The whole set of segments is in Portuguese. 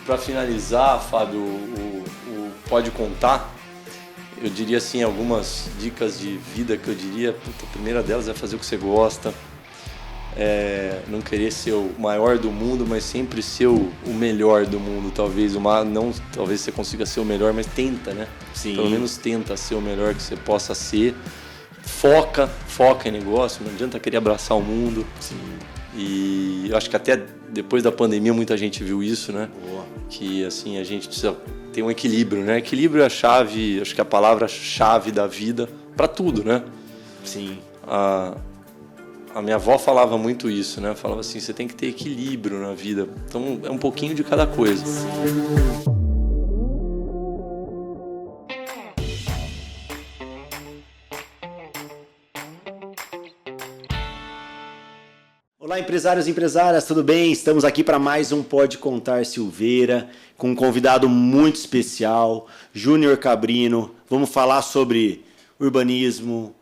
para finalizar, Fábio, o Pode Contar, eu diria assim, algumas dicas de vida que eu diria. A primeira delas é fazer o que você gosta, não querer ser o maior do mundo, mas sempre ser o melhor do mundo, talvez. Talvez você consiga ser o melhor, mas tenta, né? Sim. Pelo menos tenta ser o melhor que você possa ser. Foca em negócio, não adianta querer abraçar o mundo. Sim. E eu acho que até depois da pandemia muita gente viu isso, né? Boa. Que assim, a gente precisa ter um equilíbrio, né? Equilíbrio é a chave, acho que é a palavra-chave da vida para tudo, né? Sim. A minha avó falava muito isso, né? Falava assim, você tem que ter equilíbrio na vida. Então é um pouquinho de cada coisa. Olá, empresários e empresárias, tudo bem? Estamos aqui para mais um Pode Contar Silveira, com um convidado muito especial, Júnior Cabrino. Vamos falar sobre urbanismo,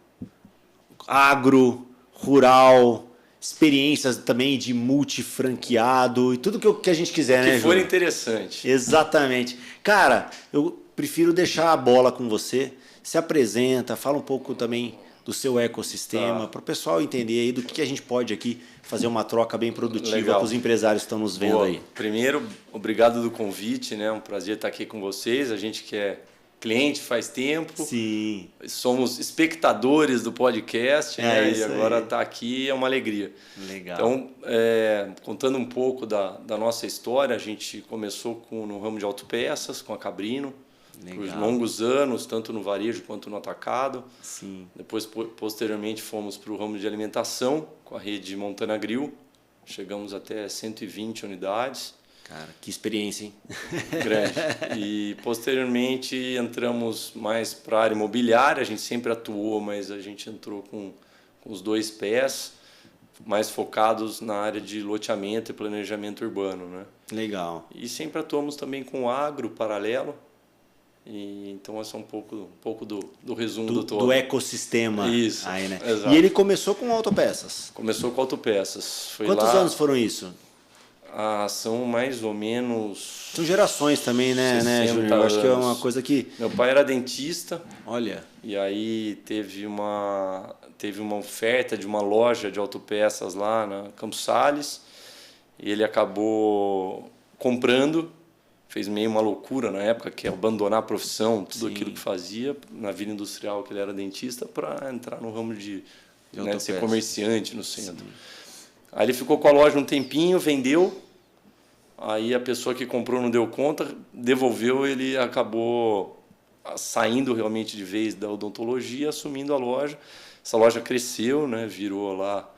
agro, rural, experiências também de multifranqueado e tudo que a gente quiser, né, Que for Júnior? interessante. Exatamente. Cara, eu prefiro deixar a bola com você. Se apresenta, fala um pouco também do seu ecossistema, para o pessoal entender aí do que a gente pode aqui fazer uma troca bem produtiva com os empresários que estão nos vendo aí. Primeiro, obrigado do convite, né? Um prazer estar aqui com vocês. A gente que é cliente faz tempo. Sim. Somos espectadores do podcast, né? E agora aí. estar aqui é uma alegria. Legal. Então, contando um pouco da nossa história, a gente começou no ramo de autopeças, com a Cabrino. Por longos anos, tanto no varejo quanto no atacado. Sim. Depois, posteriormente, fomos para o ramo de alimentação, com a rede Montana Grill. Chegamos até 120 unidades. Cara, que experiência, hein? Grande. E, posteriormente, entramos mais para a área imobiliária. A gente sempre atuou, mas a gente entrou com os dois pés, mais focados na área de loteamento e planejamento urbano, né? Legal. E sempre atuamos também com agro paralelo. Então, esse é um pouco do resumo do todo. Do ecossistema. Isso, aí, né? exato. E ele começou com autopeças? Começou com autopeças. Quantos anos foram isso? São mais ou menos... São gerações também, né, Júnior? Eu acho que é uma coisa que... Meu pai era dentista. Olha. E aí teve uma oferta de uma loja de autopeças lá na Campos Sales. E ele acabou comprando. Fez meio uma loucura na época, que é abandonar a profissão, tudo aquilo que fazia na Vila Industrial, que ele era dentista, para entrar no ramo de ser comerciante no centro. Sim. Aí ele ficou com a loja um tempinho, vendeu, aí a pessoa que comprou não deu conta, devolveu, ele acabou saindo realmente de vez da odontologia, assumindo a loja. Essa loja cresceu, né, virou lá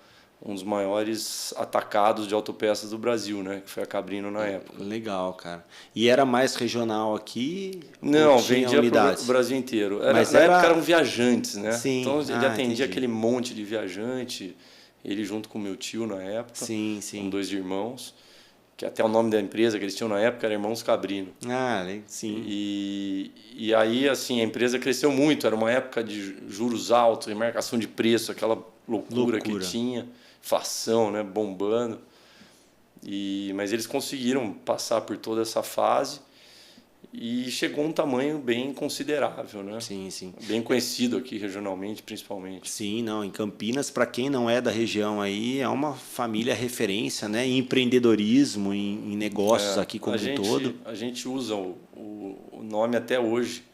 um dos maiores atacados de autopeças do Brasil, né? Que foi a Cabrino na época. Legal, cara. E era mais regional aqui? Não, vendia para o Brasil inteiro. Na época eram viajantes, né? Sim. Então ele atendia aquele monte de viajante, ele junto com meu tio na época. Sim. Com dois irmãos, que até o nome da empresa que eles tinham na época era Irmãos Cabrino. Sim. E aí, assim, a empresa cresceu muito. Era uma época de juros altos, marcação de preço, aquela loucura que tinha. Inflação, né, bombando. Mas eles conseguiram passar por toda essa fase e chegou a um tamanho bem considerável, né? Sim. Bem conhecido aqui regionalmente, principalmente. Sim, em Campinas, para quem não é da região aí, é uma família referência, né, em empreendedorismo, em negócios aqui como um todo. A gente usa o nome até hoje.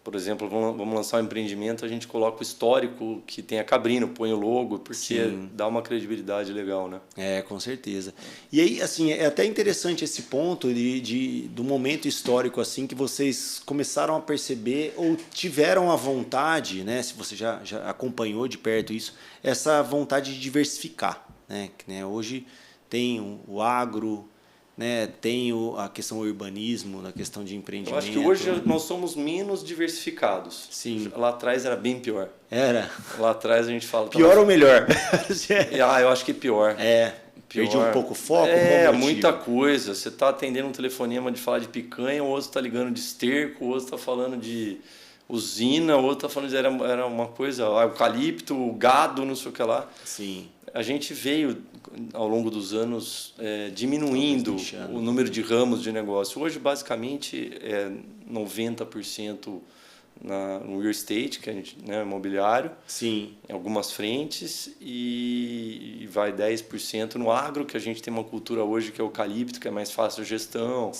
Por exemplo, vamos lançar um empreendimento, a gente coloca o histórico que tem a Cabrino, põe o logo, porque dá uma credibilidade legal, né? Com certeza. E aí, assim, é até interessante esse ponto do momento histórico, assim, que vocês começaram a perceber ou tiveram a vontade, né, se você já acompanhou de perto isso, essa vontade de diversificar, né? Hoje tem o agro, né, tem a questão do urbanismo, na questão de empreendimento. Eu acho que hoje nós somos menos diversificados. Sim. Lá atrás era bem pior. Era? Lá atrás a gente fala... Pior ou melhor? Eu acho que pior. Perdi um pouco o foco? Muita coisa. Você está atendendo um telefonema de falar de picanha, o outro está ligando de esterco, o outro está falando de usina, o outro está falando de... Era uma coisa... Eucalipto, gado, não sei o que lá. Sim. a gente veio, ao longo dos anos, diminuindo o número de ramos de negócio. Hoje, basicamente, é 90% no real estate, que a gente, né, imobiliário, Sim. em algumas frentes, e vai 10% no agro, que a gente tem uma cultura hoje que é eucalipto, que é mais fácil de gestão,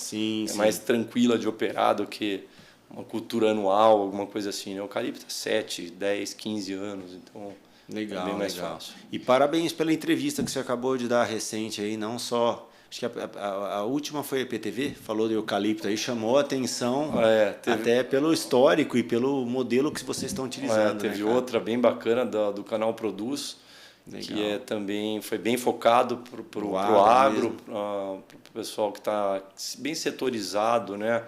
mais tranquila de operar do que uma cultura anual, alguma coisa assim. Né? Eucalipto é 7, 10, 15 anos, então legal, é bem mais legal. fácil. E parabéns pela entrevista que você acabou de dar recente aí, não só... Acho que a última foi a EPTV, falou de eucalipto aí, chamou a atenção até pelo histórico e pelo modelo que vocês estão utilizando. Teve né, outra bem bacana do canal Produz, que também foi bem focado para o agro, para o pessoal que está bem setorizado. Né?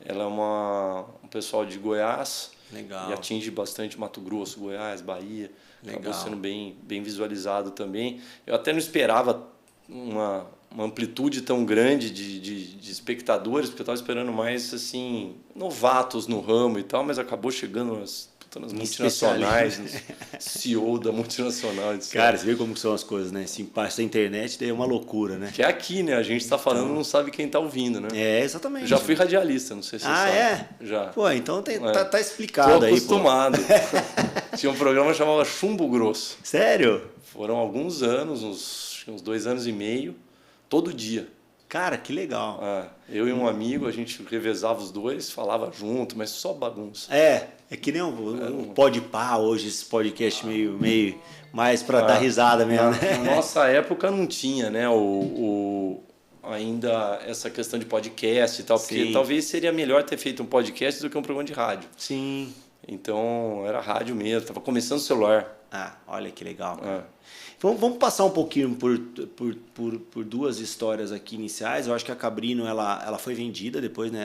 Ela é um pessoal de Goiás, legal. E atinge bastante Mato Grosso, Goiás, Bahia. Acabou sendo bem visualizado também. Eu até não esperava uma amplitude tão grande de espectadores, porque eu estava esperando mais assim novatos no ramo e tal, mas acabou chegando nas multinacionais, CEO da multinacional. Cara, você vê como são as coisas, né? Essa internet daí é uma loucura, né? Que é aqui, né? A gente está falando, não sabe quem está ouvindo, né? Exatamente. Eu já fui radialista, não sei se você sabe. Já. Pô, então tá explicado. Tô acostumado. Tinha um programa que chamava Chumbo Grosso. Sério? Foram alguns anos, uns 2 anos e meio, todo dia. Cara, que legal. Eu e um amigo, a gente revezava os dois, falava junto, mas só bagunça. É que nem o Podpah hoje, esse podcast meio mais para dar risada mesmo. Na nossa época não tinha, né, ainda essa questão de podcast e tal, porque talvez seria melhor ter feito um podcast do que um programa de rádio. Sim. Então era rádio mesmo, estava começando o celular. Olha que legal. Vamos passar um pouquinho por duas histórias aqui iniciais. Eu acho que a Cabrino ela foi vendida depois, né?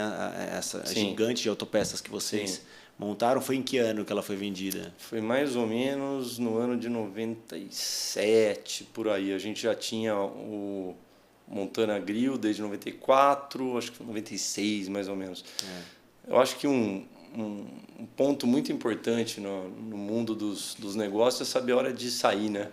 Essa gigante de autopeças que vocês montaram. Foi em que ano que ela foi vendida? Foi mais ou menos no ano de 97, por aí. A gente já tinha o Montana Grill desde 94, acho que foi 96 mais ou menos. Eu acho que um ponto muito importante no mundo dos negócios é saber a hora de sair, né?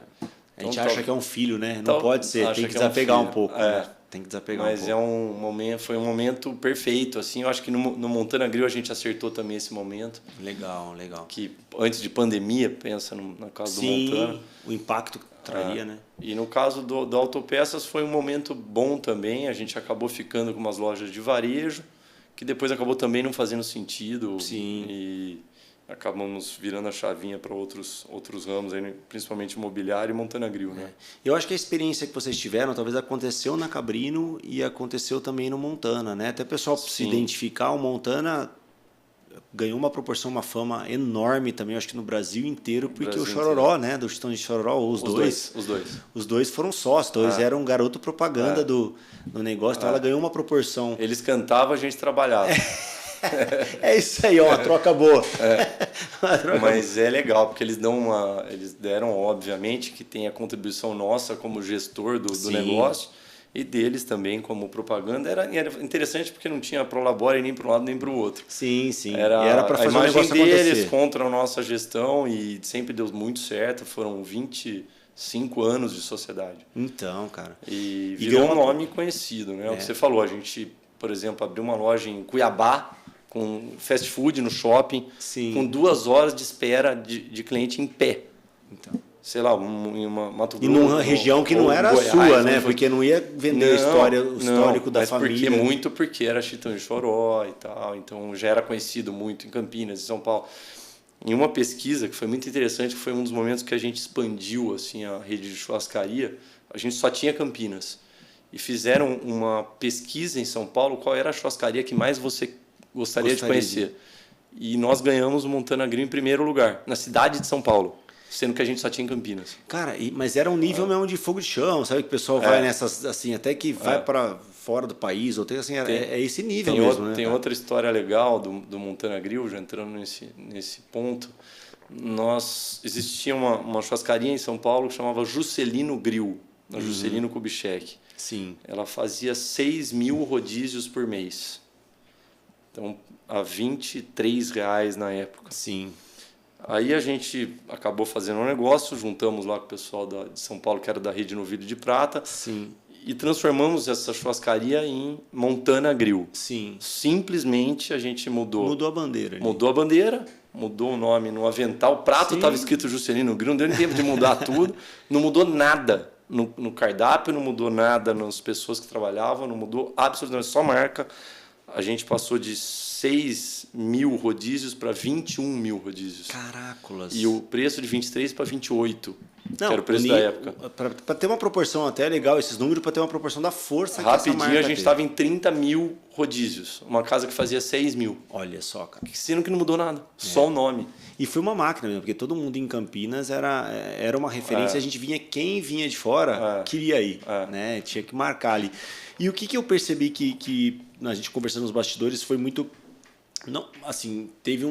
A gente acha que é um filho, né? Não pode ser, tem que desapegar um pouco. Né? Tem que desapegar um pouco. Mas foi um momento perfeito, assim. Eu acho que no Montana Grill a gente acertou também esse momento. Legal. Que antes de pandemia, pensa na casa do Montana. O impacto que traria, né? E no caso do Autopeças foi um momento bom também. A gente acabou ficando com umas lojas de varejo, que depois acabou também não fazendo sentido. Sim. E acabamos virando a chavinha para outros ramos, aí, principalmente imobiliário e Montana Grill. Né? Eu acho que a experiência que vocês tiveram talvez aconteceu na Cabrino e aconteceu também no Montana. Né? Até o pessoal se identificar, o Montana ganhou uma proporção, uma fama enorme também, acho que no Brasil inteiro, porque o Chororó, né? Do Chitão de Chororó, os dois. Os dois foram sócios, dois eram garoto propaganda do negócio, então ela ganhou uma proporção. Eles cantavam, a gente trabalhava. É isso aí, uma troca boa. Mas é legal, porque eles deram, obviamente, que tem a contribuição nossa como gestor do negócio e deles também como propaganda. Era interessante porque não tinha Prolabore nem para um lado nem para o outro. Sim. Era para fazer a imagem o negócio deles acontecer. contra a nossa gestão e sempre deu muito certo. Foram 25 anos de sociedade. Então, cara. E virou um nome conhecido, né? O que você falou, a gente, por exemplo, abriu uma loja em Cuiabá, com fast food no shopping, com 2 horas de espera de cliente em pé. Então. Sei lá, em uma Mato Grosso. E numa região que não era Goiás, sua, né? Porque não ia vender o histórico da família. Porque era Chitão de Choró e tal. Então já era conhecido muito em Campinas, em São Paulo. Em uma pesquisa que foi muito interessante, que foi um dos momentos que a gente expandiu assim, a rede de churrascaria, a gente só tinha Campinas. E fizeram uma pesquisa em São Paulo, qual era a churrascaria que mais você gostaria de conhecer. E nós ganhamos o Montana Grill em primeiro lugar, na cidade de São Paulo, sendo que a gente só tinha em Campinas. Cara, mas era um nível mesmo de fogo de chão, sabe? Que o pessoal vai nessas, assim, até que vai para fora do país, ou tem, assim, é esse nível mesmo, né? Tem outra história legal do Montana Grill, já entrando nesse ponto. Existia uma churrascaria em São Paulo que chamava Juscelino Grill, na Juscelino Kubitschek. Sim. Ela fazia 6.000 rodízios por mês. Então, a R$23 na época. Sim. Aí a gente acabou fazendo um negócio, juntamos lá com o pessoal de São Paulo, que era da Rede Novilho de Prata, Sim. e transformamos essa churrascaria em Montana Grill. Sim. Simplesmente a gente mudou. Mudou a bandeira. Mudou a bandeira, mudou o nome no avental. O prato estava escrito Juscelino Grill, não deu nem tempo de mudar tudo. Não mudou nada no cardápio, não mudou nada nas pessoas que trabalhavam, não mudou absolutamente, só marca. A gente passou de 6 mil rodízios para 21 mil rodízios. Caracolas. E o preço de 23 para 28, não, que era o preço da época. Para ter uma proporção até legal, esses números, para ter uma proporção da força que essa marca rapidinho a gente estava em 30 mil rodízios. Uma casa que fazia 6 mil. Olha só, cara. Sendo que não mudou nada, só o nome. E foi uma máquina mesmo, porque todo mundo em Campinas era uma referência. A gente vinha, quem vinha de fora queria ir, né? Tinha que marcar ali. E o que eu percebi que a gente conversando nos bastidores foi muito... Não, assim, teve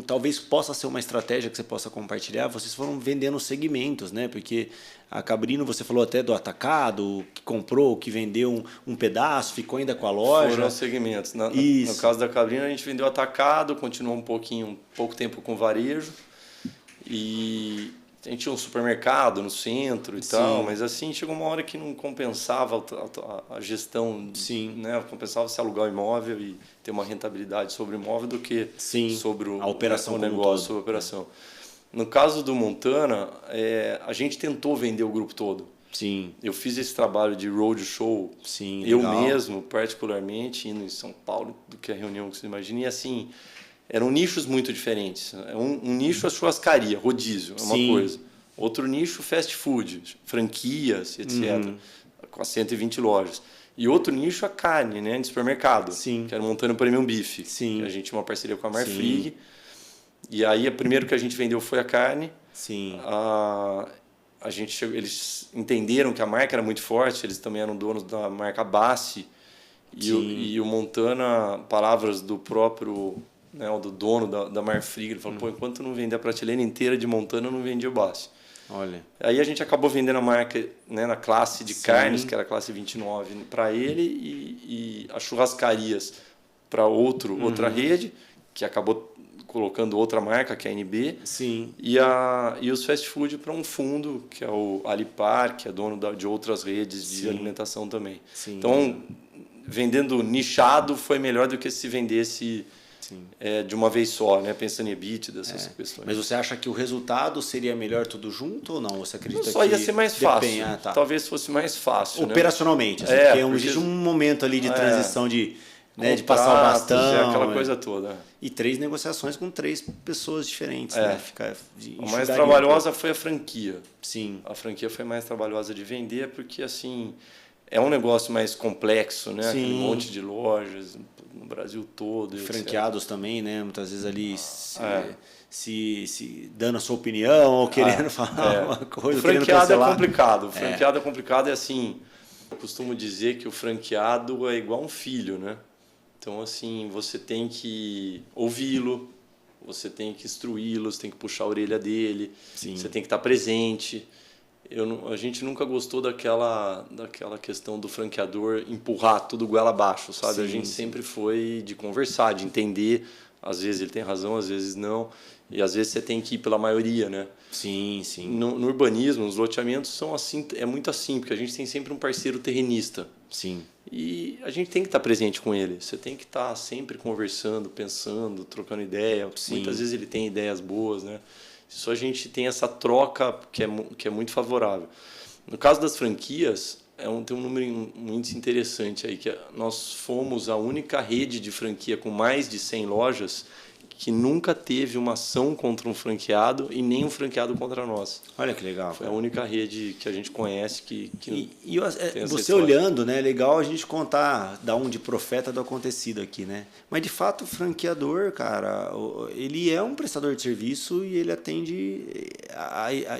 talvez possa ser uma estratégia que você possa compartilhar. Vocês foram vendendo segmentos, né? Porque a Cabrino, você falou até do atacado, que comprou, que vendeu um pedaço, ficou ainda com a loja. Foram segmentos. No caso da Cabrino, a gente vendeu atacado, continuou pouco tempo com varejo. E a gente tinha um supermercado no centro e tal, mas assim, chegou uma hora que não compensava a gestão, né? Compensava se alugar o imóvel e ter uma rentabilidade sobre o imóvel do que sobre a operação o negócio, sobre a operação. No caso do Montana, a gente tentou vender o grupo todo. Sim. Eu fiz esse trabalho de roadshow, eu mesmo, particularmente, indo em São Paulo, do que a reunião que você imagina, e assim... Eram nichos muito diferentes. Um nicho é churrascaria, rodízio, é uma coisa. Outro nicho, fast food, franquias, etc. Com as 120 lojas. E outro nicho, a carne, né, de supermercado. Que era Montana Premium Beef. Que a gente tinha uma parceria com a Marfrig. E aí, o primeiro que a gente vendeu foi a carne. Eles entenderam que a marca era muito forte, eles também eram donos da marca Bassi. E o Montana, palavras do próprio... Né, o do dono da Marfrig, ele falou, enquanto não vender a prateleira inteira de Montana, eu não vendi o Bassi. Olha. Aí a gente acabou vendendo a marca, né, na classe de carnes, que era a classe 29, para ele, e as churrascarias para outra rede, que acabou colocando outra marca, que é a NB, e os fast food para um fundo, que é o Alipar, que é dono de outras redes de alimentação também. Então, vendendo nichado foi melhor do que se vendesse... de uma vez só, né? Pensando em EBIT, dessas questões. Mas você acha que o resultado seria melhor tudo junto ou não? Você acredita que... Só ia ser mais fácil. Talvez fosse mais fácil. Operacionalmente. Assim, porque existe um momento ali de transição de passar o bastão. Aquela coisa toda. E 3 negociações com 3 pessoas diferentes. Né? A mais trabalhosa foi a franquia. Sim. A franquia foi mais trabalhosa de vender porque, assim... É um negócio mais complexo, né? Aquele monte de lojas no Brasil todo. Franqueados também, né? Muitas vezes ali se dando a sua opinião ou querendo falar uma coisa. O franqueado é complicado. O franqueado é complicado, assim... Eu costumo dizer que o franqueado é igual um filho, né? Então, assim, você tem que ouvi-lo, você tem que instruí-lo, você tem que puxar a orelha dele, você tem que estar presente... A gente nunca gostou daquela questão do franqueador empurrar tudo goela abaixo, sabe? A gente sempre foi de conversar, de entender. Às vezes ele tem razão, às vezes não. E às vezes você tem que ir pela maioria, né? Sim. No urbanismo, os loteamentos são assim, é muito assim, porque a gente tem sempre um parceiro terrenista. E a gente tem que estar presente com ele. Você tem que estar sempre conversando, pensando, trocando ideia. Muitas vezes ele tem ideias boas, né? Isso a gente tem essa troca que é muito favorável. No caso das franquias, tem um índice interessante aí, que nós fomos a única rede de franquia com mais de 100 lojas que nunca teve uma ação contra um franqueado e nem um franqueado contra nós. Olha que legal. Foi a única rede que a gente conhece que você olhando, né? É legal a gente contar da de profeta do acontecido aqui, né? Mas de fato o franqueador, cara, ele é um prestador de serviço e ele atende,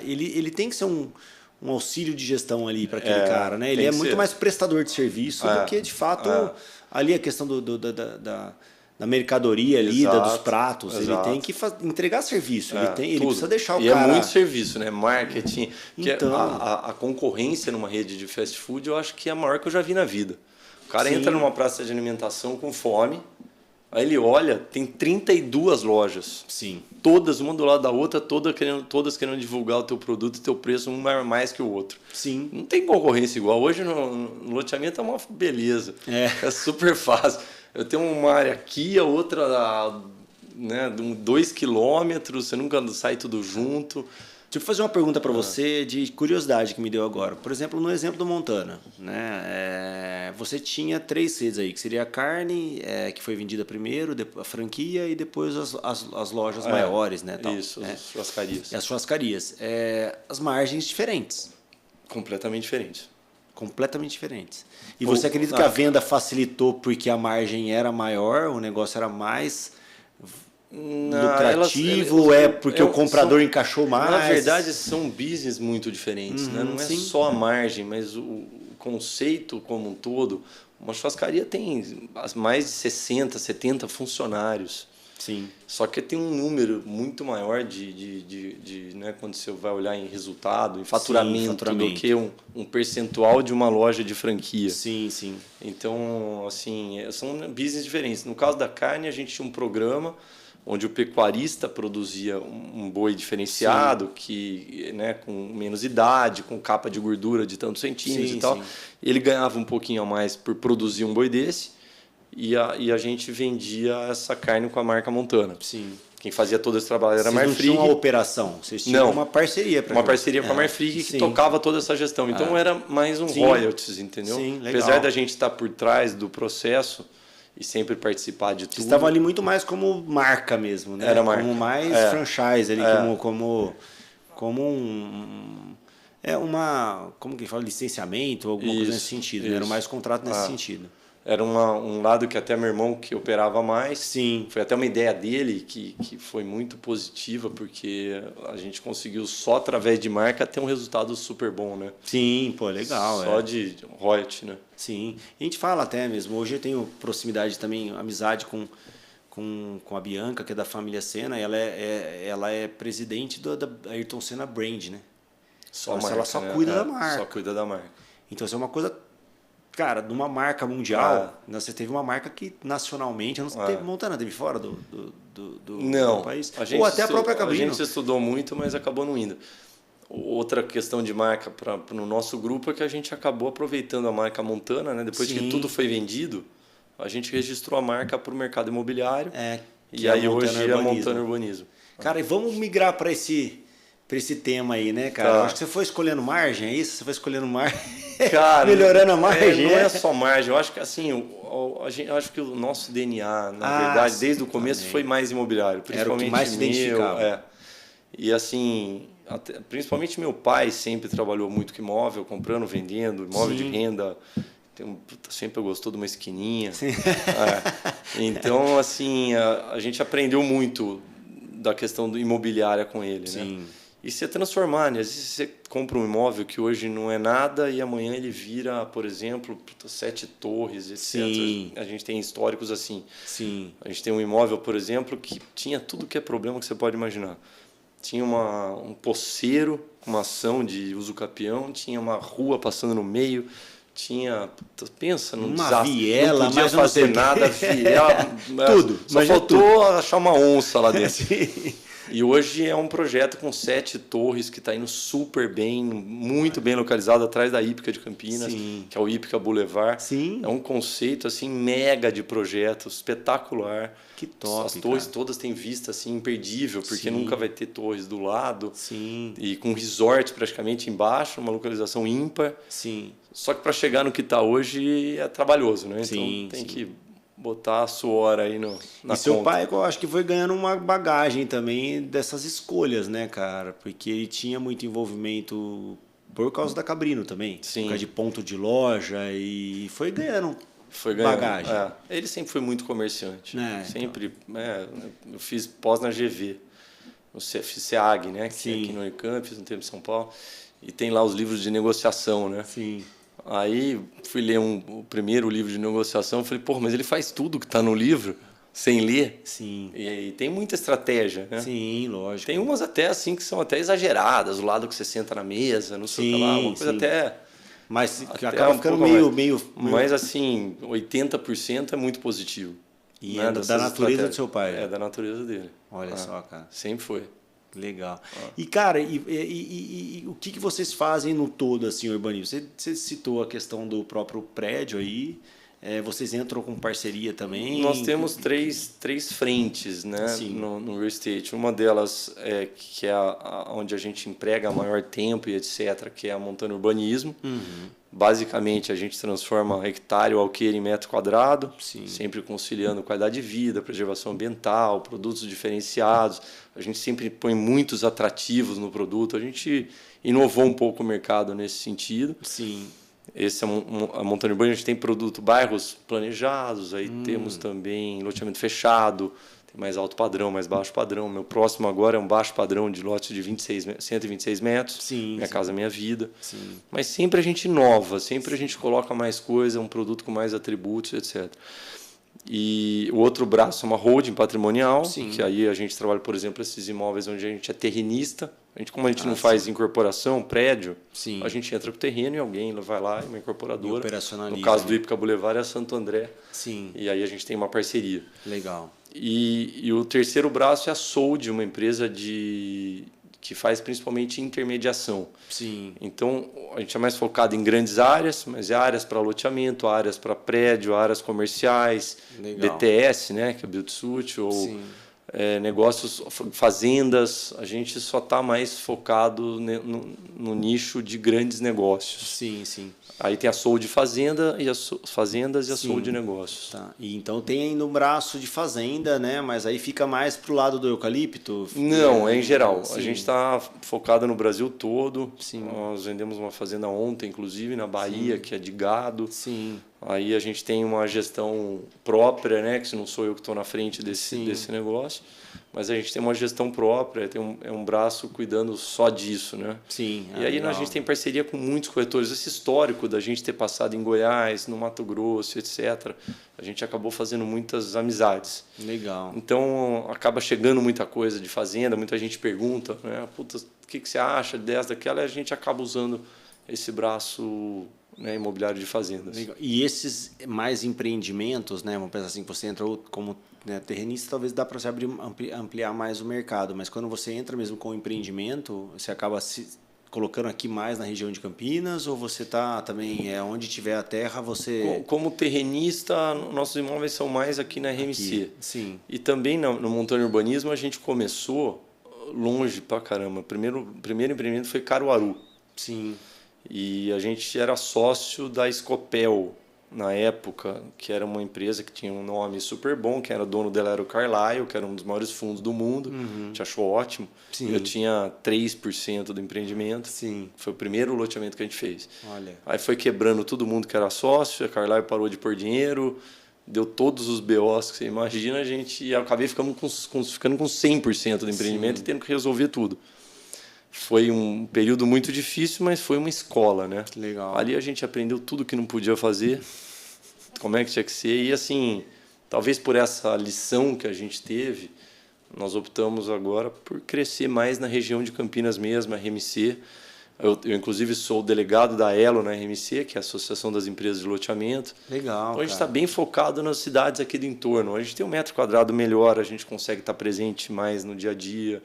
ele tem que ser um auxílio de gestão ali para aquele cara, né? Ele é muito mais prestador de serviço do que de fato ali a questão da mercadoria ali, dos pratos. Ele tem que entregar serviço, ele precisa deixar o cara... E é muito serviço, né? Marketing. Então... A concorrência numa rede de fast food eu acho que é a maior que eu já vi na vida. O cara entra numa praça de alimentação com fome, Aí ele olha, tem 32 lojas. Sim. Todas, uma do lado da outra, todas querendo divulgar o teu produto e teu preço, um mais que o outro. Sim. Não tem concorrência igual. Hoje no loteamento é uma beleza. É super fácil. Eu tenho uma área aqui, a outra, né, 2 quilômetros, você nunca sai tudo junto. Deixa eu fazer uma pergunta para você de curiosidade que me deu agora. Por exemplo, no exemplo do Montana, né? Você tinha 3 sedes aí, que seria a carne, que foi vendida primeiro, a franquia e depois as lojas maiores, né? Tal, isso, as churrascarias. As churrascarias. As margens diferentes. Completamente diferentes. Completamente diferentes. E você acredita que a venda facilitou porque a margem era maior, o negócio era mais lucrativo, porque o comprador encaixou mais? Na verdade, são business muito diferentes. Né? Não é só a margem, mas o conceito como um todo. Uma churrascaria tem mais de 60, 70 funcionários. Sim. Só que tem um número muito maior de né, quando você vai olhar em resultado, em faturamento, do que um percentual de uma loja de franquia. Sim, sim. Então, assim, são business diferentes. No caso da carne, a gente tinha um programa onde o pecuarista produzia um boi diferenciado, que, né, com menos idade, com capa de gordura de tantos centímetros e tal. Sim. Ele ganhava um pouquinho a mais por produzir um boi desse e a gente vendia essa carne com a marca Montana. Sim. Quem fazia todo esse trabalho era a Marfrig. Vocês não tinham uma operação, vocês tinham uma parceria. Uma parceria com a Marfrig que tocava toda essa gestão. Então era mais um royalties, entendeu? Sim, legal. Apesar da gente estar por trás do processo e sempre participar de tudo. Vocês estavam ali muito mais como marca mesmo, né? Era marca. Como mais franchise ali, como como que fala, licenciamento, alguma coisa nesse sentido, né? Era mais contrato nesse sentido. Era um lado que até meu irmão que operava mais. Sim. Foi até uma ideia dele que foi muito positiva, porque a gente conseguiu só através de marca ter um resultado super bom, né? Sim, pô, legal. Só de royalty, né? Sim. A gente fala até mesmo. Hoje eu tenho proximidade também, amizade com a Bianca, que é da família Senna. Ela é presidente da Ayrton Senna Brand, né? Ela só cuida da marca. Só cuida da marca. Então, isso é uma coisa... Cara, de uma marca mundial, você teve uma marca que nacionalmente, não teve Montana, teve fora do país. Ou até a própria Cabrino. A gente estudou muito, mas acabou não indo. Outra questão de marca no nosso grupo é que a gente acabou aproveitando a marca Montana, né? Depois que tudo foi vendido, a gente registrou a marca para o mercado imobiliário. E aí hoje é Montana Urbanismo. Cara, e vamos migrar para esse tema aí, né, cara? Eu acho que você foi escolhendo margem, é isso? Você foi escolhendo margem, cara, melhorando a margem. Não é só margem, eu acho que assim, eu acho que o nosso DNA, na verdade, desde o começo foi mais imobiliário. Era o que mais se identificava. E assim, principalmente meu pai sempre trabalhou muito com imóvel, comprando, vendendo, imóvel de renda. Sempre gostou de uma esquininha. Então, assim, a gente aprendeu muito da questão do imobiliária com ele, né? E se transformar, né? Às vezes você compra um imóvel que hoje não é nada e amanhã ele vira, por exemplo, 7 torres, etc. A gente tem históricos assim. A gente tem um imóvel, por exemplo, que tinha tudo que é problema que você pode imaginar. Tinha um poceiro, uma ação de uso capião, tinha uma rua passando no meio, tinha, pensa num desastre, viela, não podia fazer nada, viela, tudo. Só faltou achar uma onça lá dentro. E hoje é um projeto com 7 torres que está indo super bem, muito bem localizado, atrás da Hípica de Campinas, que é o Hípica Boulevard. É um conceito assim mega de projeto, espetacular. Que top, as torres todas têm vista assim imperdível, porque nunca vai ter torres do lado. E com resort praticamente embaixo, uma localização ímpar. Só que para chegar no que está hoje é trabalhoso, né? Então tem que botar a suor aí na conta. Seu pai, eu acho que foi ganhando uma bagagem também dessas escolhas, né, cara? Porque ele tinha muito envolvimento por causa da Cabrino também. Por causa de ponto de loja e foi ganhando bagagem. Ele sempre foi muito comerciante. Sempre. Eu fiz pós na GV. Fiz SEAG, né? Que é aqui no Unicamp, fiz um tempo em São Paulo. E tem lá os livros de negociação, né? Aí fui ler o primeiro livro de negociação, falei, mas ele faz tudo que está no livro sem ler. E tem muita estratégia, né? Lógico. Tem umas até assim que são até exageradas, o lado que você senta na mesa, não sei o que lá, uma coisa até... Mas acaba ficando meio... Mas assim, 80% é muito positivo. E né, da natureza do seu pai. É, da natureza dele. Olha só, cara. Sempre foi. Legal. E, cara, o que vocês fazem no todo, assim, urbanismo? Você citou a questão do próprio prédio aí, vocês entram com parceria também? Nós temos três frentes, né, no real estate. Uma delas que é onde a gente emprega maior tempo e etc., que é a Montana Urbanismo. Basicamente, a gente transforma hectare ou alqueire em metro quadrado, sempre conciliando qualidade de vida, preservação ambiental, produtos diferenciados. A gente sempre põe muitos atrativos no produto. A gente inovou um pouco o mercado nesse sentido. Sim. Esse é a Montana Urbana. A gente tem produto, bairros planejados, aí temos também loteamento fechado, tem mais alto padrão, mais baixo padrão. Meu próximo agora é um baixo padrão de lote de 126 metros. Minha casa, minha vida. Mas sempre a gente inova, sempre a gente coloca mais coisa, um produto com mais atributos, etc. E o outro braço é uma holding patrimonial, que aí a gente trabalha, por exemplo, esses imóveis onde a gente é terrenista. Como a gente não faz incorporação, prédio, a gente entra para o terreno e alguém vai lá, uma incorporadora. No caso do Ípica Boulevard é a Santo André. E aí a gente tem uma parceria. Legal. E o terceiro braço é a Sold, uma empresa que faz principalmente intermediação. Então, a gente é mais focado em grandes áreas, mas áreas para loteamento, áreas para prédio, áreas comerciais, BTS, né, que é Build-to-Suit, ou negócios, fazendas. A gente só está mais focado no nicho de grandes negócios. Aí tem a Sold de fazenda e as fazendas e a Sold de negócios. E então tem ainda um braço de fazenda, né? Mas aí fica mais pro lado do eucalipto? Não, é em geral. A gente está focado no Brasil todo. Nós vendemos uma fazenda ontem, inclusive, na Bahia, que é de gado. Aí a gente tem uma gestão própria, né? Que não sou eu que estou na frente desse negócio. Mas a gente tem uma gestão própria, tem um braço cuidando só disso, né? E aí a gente tem parceria com muitos corretores. Esse histórico da gente ter passado em Goiás, no Mato Grosso, etc., a gente acabou fazendo muitas amizades. Então, acaba chegando muita coisa de fazenda, muita gente pergunta, né? Puta, o que você acha dessa, daquela? E a gente acaba usando esse braço, né, imobiliário de fazendas. E esses mais empreendimentos, né? Vamos pensar assim, que você entrou como terrenista, talvez dá para você ampliar mais o mercado, mas quando você entra mesmo com o empreendimento, você acaba se colocando aqui mais na região de Campinas, ou você está também, onde tiver a terra, você... Como terrenista, nossos imóveis são mais aqui na RMC. E também no Montana Urbanismo a gente começou longe pra caramba. O primeiro empreendimento foi Caruaru. E a gente era sócio da Scopel na época, que era uma empresa que tinha um nome super bom, que era dono dela era o Carlyle, que era um dos maiores fundos do mundo. A gente achou ótimo. Eu tinha 3% do empreendimento. Foi o primeiro loteamento que a gente fez. Aí foi quebrando todo mundo que era sócio, a Carlyle parou de pôr dinheiro, deu todos os BOs que você imagina, e eu acabei ficando com 100% do empreendimento e tendo que resolver tudo. Foi um período muito difícil, mas foi uma escola, né? Ali a gente aprendeu tudo que não podia fazer, como é que tinha que ser. E assim, talvez por essa lição que a gente teve, nós optamos agora por crescer mais na região de Campinas mesmo, a RMC. Eu inclusive, sou o delegado da ELO na RMC, que é a Associação das Empresas de Loteamento. Então a gente está bem focado nas cidades aqui do entorno. A gente tem um metro quadrado melhor, a gente consegue estar presente mais no dia a dia.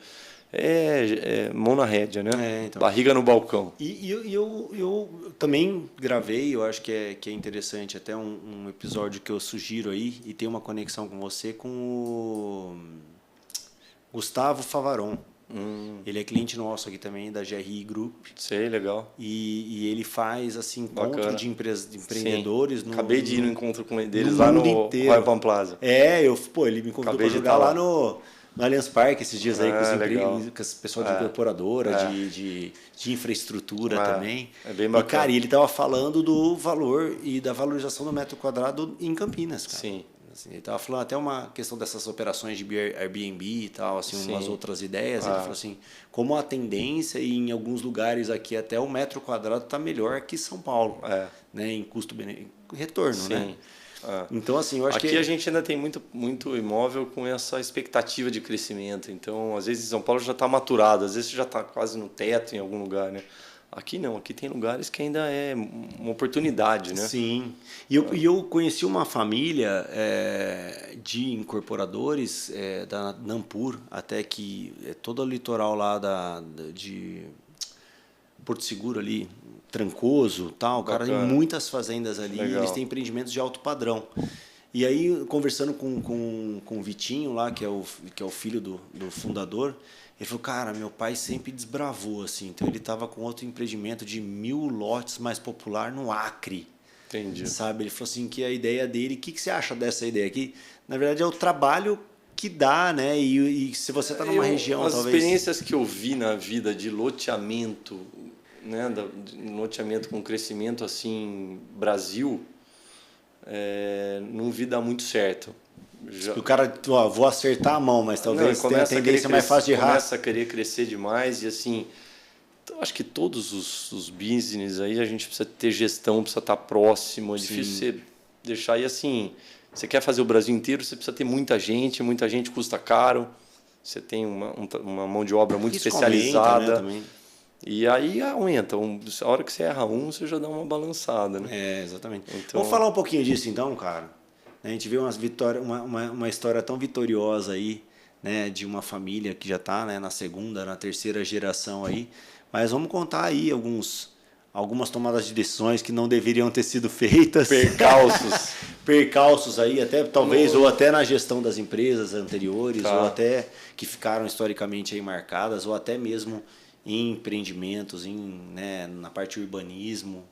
Mão na rédea, né? Barriga no balcão. E eu também gravei, eu acho que é interessante, até um episódio que eu sugiro aí, e tem uma conexão com você, com o Gustavo Favaron. Ele é cliente nosso aqui também, da GRI Group. Sei, legal. E ele faz assim, encontro de empreendedores. Acabei de ir no encontro com deles lá no Royal Palm Plaza. Ele me convidou para jogar lá no Allianz Parque esses dias aí com os pessoal de incorporadora, de infraestrutura também. É bem bacana. E, cara, ele estava falando do valor e da valorização do metro quadrado em Campinas, cara. Ele estava falando até uma questão dessas operações de Airbnb e tal, assim, umas outras ideias. Ele falou assim, como a tendência e em alguns lugares aqui até o metro quadrado está melhor que São Paulo, né, em custo-retorno, né? Então, assim, eu acho que... Aqui a gente ainda tem muito imóvel com essa expectativa de crescimento. Então, às vezes, em São Paulo já está maturado. Às vezes, já está quase no teto em algum lugar, né? Aqui não, aqui tem lugares que ainda é uma oportunidade, né? Sim. E eu conheci uma família de incorporadores da Nampur, até que é todo o litoral lá de Porto Seguro ali, Trancoso, tal. O cara tem Bacana. muitas fazendas ali, e Legal. eles têm empreendimentos de alto padrão. E aí, conversando com o Vitinho lá, que é o filho do fundador, ele falou, cara, meu pai sempre desbravou, assim. Então, ele estava com outro empreendimento de 1.000 lotes mais popular no Acre. Entendi. Sabe? Ele falou assim, que a ideia dele... O que você acha dessa ideia? Que, na verdade, é o trabalho que dá, né? E se você está numa região, as talvez... experiências que eu vi na vida de loteamento, né, de loteamento com crescimento assim, Brasil, não vi dar muito certo. O cara, vou acertar a mão, mas talvez tenha a tendência mais fácil de errar. Começa a querer crescer demais e assim, então, acho que todos os business aí a gente precisa ter gestão, precisa estar próximo, é difícil você deixar. E assim, você quer fazer o Brasil inteiro, você precisa ter muita gente custa caro, você tem uma mão de obra muito especializada. Aumenta, né, também. E aí aumenta. A hora que você erra você já dá uma balançada, né? Exatamente. Então, Vamos falar um pouquinho disso então, cara. A gente vê uma história tão vitoriosa aí, né, de uma família que já está, né, na segunda, na terceira geração aí. Mas vamos contar aí algumas tomadas de decisões que não deveriam ter sido feitas. Percalços. Percalços aí, até talvez, ou até na gestão das empresas anteriores, ou até que ficaram historicamente aí marcadas, ou até mesmo em empreendimentos, né, na parte urbanismo.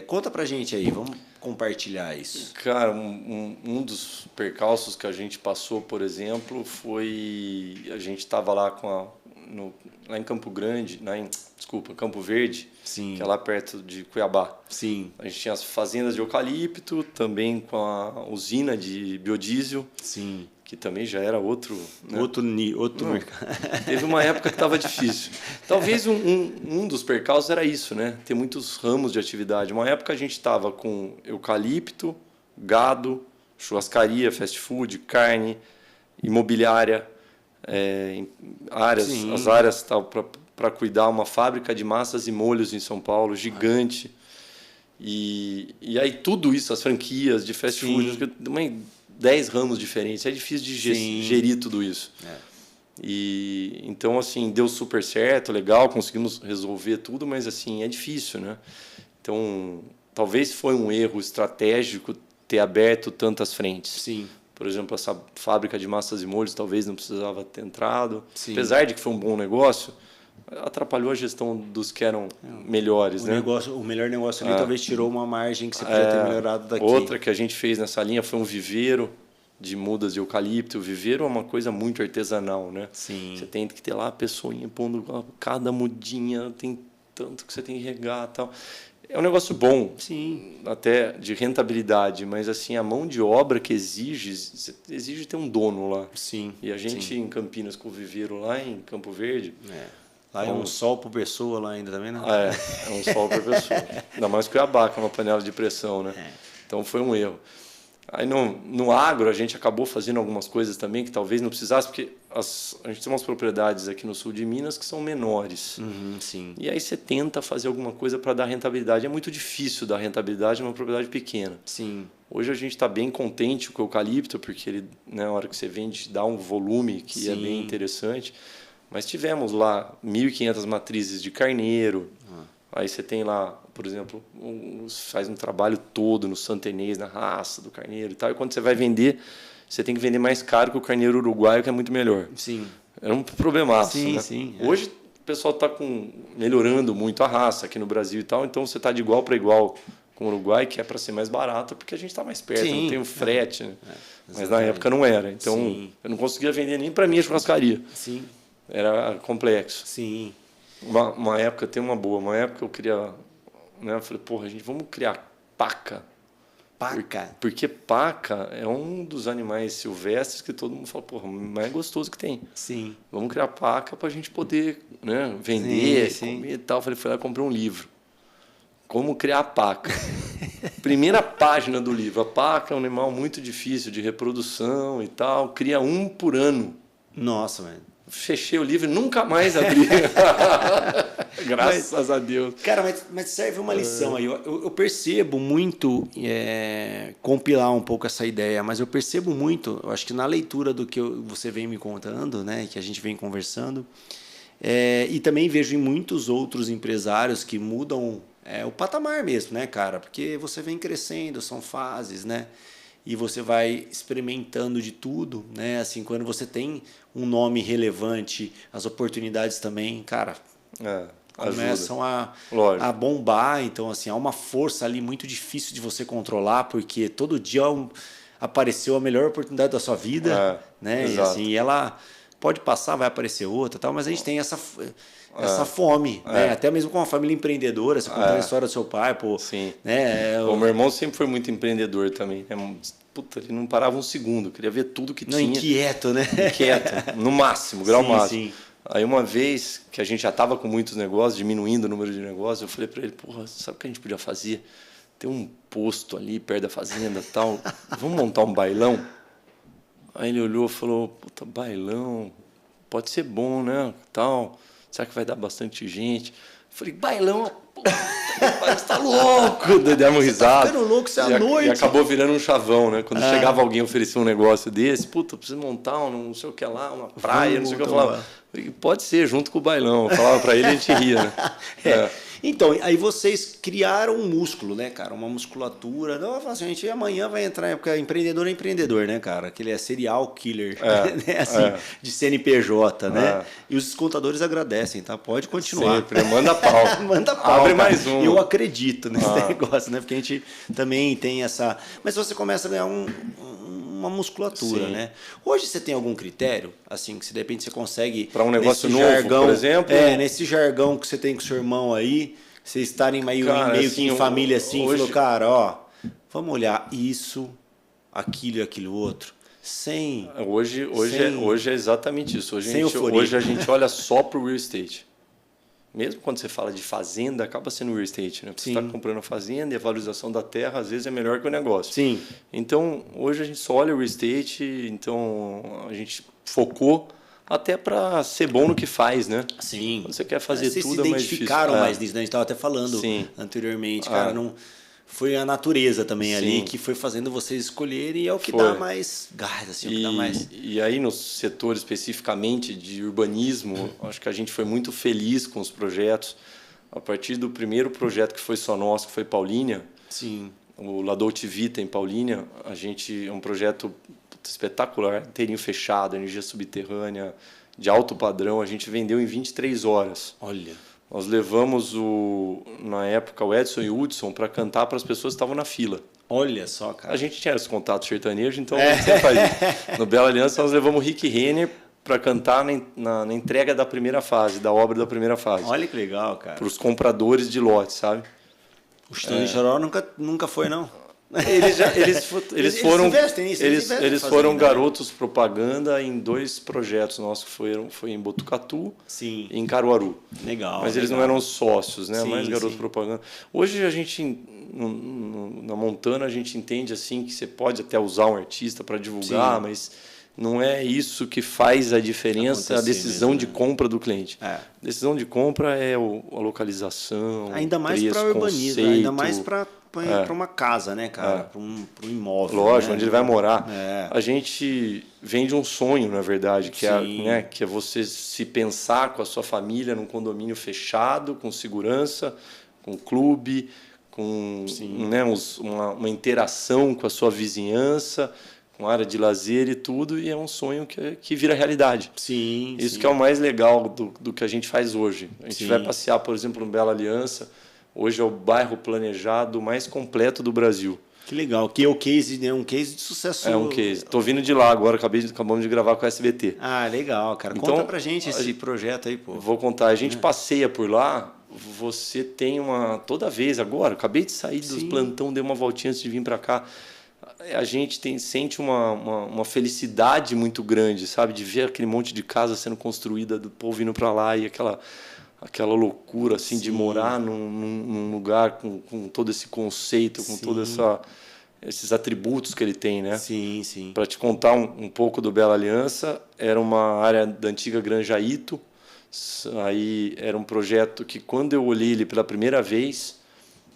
Conta pra gente aí, vamos compartilhar isso. Cara, um dos percalços que a gente passou, por exemplo, foi... A gente estava lá lá em Campo Grande, Campo Verde, Sim. que é lá perto de Cuiabá. Sim. A gente tinha as fazendas de eucalipto, também com a usina de biodiesel. Sim. Que também já era outro... Né? Outro mercado. Teve uma época que estava difícil. Talvez um dos percalços era isso, né? Ter muitos ramos de atividade. Uma época a gente estava com eucalipto, gado, churrascaria, fast food, carne, imobiliária, as áreas para cuidar, uma fábrica de massas e molhos em São Paulo, gigante. E aí tudo isso, as franquias de fast food, 10 ramos diferentes, é difícil de gerir tudo isso. E então assim, deu super certo, legal, conseguimos resolver tudo, mas assim, é difícil, né? Então, talvez foi um erro estratégico ter aberto tantas frentes. Sim. Por exemplo, essa fábrica de massas e molhos talvez não precisava ter entrado. Sim. Apesar de que foi um bom negócio, atrapalhou a gestão dos que eram melhores, né? O melhor negócio ali talvez tirou uma margem que você podia ter melhorado daqui. Outra que a gente fez nessa linha foi um viveiro de mudas de eucalipto. O viveiro é uma coisa muito artesanal, né? Sim. Você tem que ter lá a pessoinha pondo cada mudinha, tem tanto que você tem que regar e tal. É um negócio bom, até de rentabilidade, mas assim, a mão de obra que exige ter um dono lá. Sim. E a gente em Campinas com o viveiro lá em Campo Verde... Lá é um sol por pessoa lá ainda também, né? É um sol por pessoa. Ainda mais Cuiabá, que é uma panela de pressão, né? Então foi um erro. Aí no agro a gente acabou fazendo algumas coisas também que talvez não precisasse, porque a gente tem umas propriedades aqui no sul de Minas que são menores. Sim. E aí você tenta fazer alguma coisa para dar rentabilidade. É muito difícil dar rentabilidade numa propriedade pequena. Sim. Hoje a gente está bem contente com o eucalipto, porque ele, na hora que você vende, dá um volume que é bem interessante. Mas tivemos lá 1.500 matrizes de carneiro. Aí você tem lá, por exemplo, faz um trabalho todo no santenês, na raça do carneiro e tal. E quando você vai vender, você tem que vender mais caro que o carneiro uruguaio, que é muito melhor. Sim. Era um problemaço, né? Sim. Hoje o pessoal está melhorando muito a raça aqui no Brasil e tal. Então você está de igual para igual com o Uruguai, que é para ser mais barato, porque a gente está mais perto, não tem o frete. Né? Mas na época não era. Então eu não conseguia vender nem para minha churrascaria. Sim. Era complexo. Sim. Uma época, tem uma boa, uma época eu queria, né, eu falei, porra, gente, vamos criar paca. Paca? Porque paca é um dos animais silvestres que todo mundo fala, porra, mais gostoso que tem. Sim. Vamos criar paca para a gente poder, né, vender, comer e tal. Falei, fui lá e comprei um livro. Como criar paca. Primeira página do livro. A paca é um animal muito difícil de reprodução e tal. Cria um por ano. Nossa, velho. Fechei o livro e nunca mais abri. Graças a Deus. Cara, mas serve uma lição aí. Eu percebo muito, compilar um pouco essa ideia, mas eu percebo muito, eu acho que na leitura do que você vem me contando, né, que a gente vem conversando, e também vejo em muitos outros empresários que mudam o patamar mesmo, né, cara? Porque você vem crescendo, são fases, né? E você vai experimentando de tudo, né? Assim, quando você tem um nome relevante, as oportunidades também, cara, começam a bombar. Então, assim, há uma força ali muito difícil de você controlar, porque todo dia apareceu a melhor oportunidade da sua vida, né? Exato. E assim, ela pode passar, vai aparecer outra, tal, mas a gente tem essa fome, né? Até mesmo com uma família empreendedora, você contando a história do seu pai, pô. Sim. Né? O meu irmão sempre foi muito empreendedor também. Puta, ele não parava um segundo, queria ver tudo que tinha. Inquieto, né? Inquieto, no máximo, grau máximo. Sim. Aí uma vez que a gente já estava com muitos negócios, diminuindo o número de negócios, eu falei para ele, porra, sabe o que a gente podia fazer? Tem um posto ali perto da fazenda e tal, vamos montar um bailão? Aí ele olhou e falou, puta, bailão, pode ser bom, né? Tal, será que vai dar bastante gente? Eu falei, bailão, puta, você tá louco! Demos risada. Tá ficando louco, você é à noite. E acabou virando um chavão, né? Quando chegava alguém oferecer um negócio desse, puta, precisa montar não sei o que lá, uma praia, não sei o que. Eu falava, pode ser, junto com o bailão. Eu falava pra ele e a gente ria, né? Então, aí vocês criaram um músculo, né, cara? Uma musculatura. Não, eu falo assim, a gente amanhã vai entrar, porque empreendedor é empreendedor, né, cara? Aquele é serial killer, né? Assim, de CNPJ, né? E os contadores agradecem, tá? Pode continuar. Sempre, manda pau. Manda pau. Abre cara. mais um. Eu acredito nesse negócio, né? Porque a gente também tem essa... Mas você começa a ganhar uma musculatura, né? Hoje você tem algum critério, assim, que se de repente você consegue... Para um negócio novo, jargão, por exemplo? Nesse jargão que você tem com o seu irmão aí, vocês estarem meio assim, que em família assim, hoje... falou, cara, ó, vamos olhar isso, aquilo e aquilo outro, sem... Hoje é exatamente isso. Hoje a gente olha só para o real estate. Mesmo quando você fala de fazenda, acaba sendo real estate, né? Porque você está comprando a fazenda e a valorização da terra, às vezes, é melhor que o negócio. Sim. Então, hoje a gente só olha o real estate, então a gente focou até para ser bom no que faz, né? Sim. Quando você quer fazer tudo, é mais difícil. Vocês se identificaram mais nisso, né? A gente estava até falando anteriormente, cara, não... Foi a natureza também ali que foi fazendo vocês escolherem e é o que dá mais gás, assim, o que dá mais... E aí no setor especificamente de urbanismo, acho que a gente foi muito feliz com os projetos. A partir do primeiro projeto que foi só nosso, que foi Paulínia, o La Dolce Vita em Paulínia, a gente é um projeto espetacular, inteirinho fechado, energia subterrânea, de alto padrão, a gente vendeu em 23 horas. Olha... Nós levamos, na época, o Edson e o Hudson para cantar para as pessoas que estavam na fila. Olha só, cara. A gente tinha os contatos sertanejos, então você faz. No Bela Aliança, nós levamos o Rick Renner para cantar na entrega da primeira fase, da obra da primeira fase. Olha que legal, cara. Para os compradores de lote, sabe? O Chitão de Choró nunca foi, não? Eles foram garotos propaganda em 2 projetos nossos que foi em Botucatu e em Caruaru. Legal. Mas eles não eram sócios, né? Mais garotos propaganda. Hoje a gente na Montana a gente entende assim que você pode até usar um artista para divulgar, mas não é isso que faz a diferença, a decisão de compra do cliente. A decisão de compra é a localização, ainda mais para urbanismo, ainda mais para uma casa, né, cara? Para um imóvel. Lógico, né? onde ele vai morar. A gente vende um sonho, na verdade, que é você se pensar com a sua família num condomínio fechado, com segurança, com clube, com uma interação com a sua vizinhança, com área de lazer e tudo, e é um sonho que vira realidade. Isso que é o mais legal do que a gente faz hoje. A gente vai passear, por exemplo, no Bela Aliança. Hoje é o bairro planejado mais completo do Brasil. Que legal. Que é o case, né? Um case de sucesso. É um case. Estou vindo de lá agora, acabamos de gravar com a SBT. Ah, legal, cara. Então, conta pra gente esse projeto aí, pô. Vou contar. A gente passeia por lá, você tem toda vez agora, acabei de sair dos plantão, dei uma voltinha antes de vir para cá. A gente sente uma felicidade muito grande, sabe? De ver aquele monte de casa sendo construída, do povo vindo para lá e aquela loucura assim de morar num lugar com todo esse conceito, com toda esses atributos que ele tem, né? Sim, sim. Para te contar um pouco do Bela Aliança, era uma área da antiga Granja Ito. Aí era um projeto que, quando eu olhei ele pela primeira vez,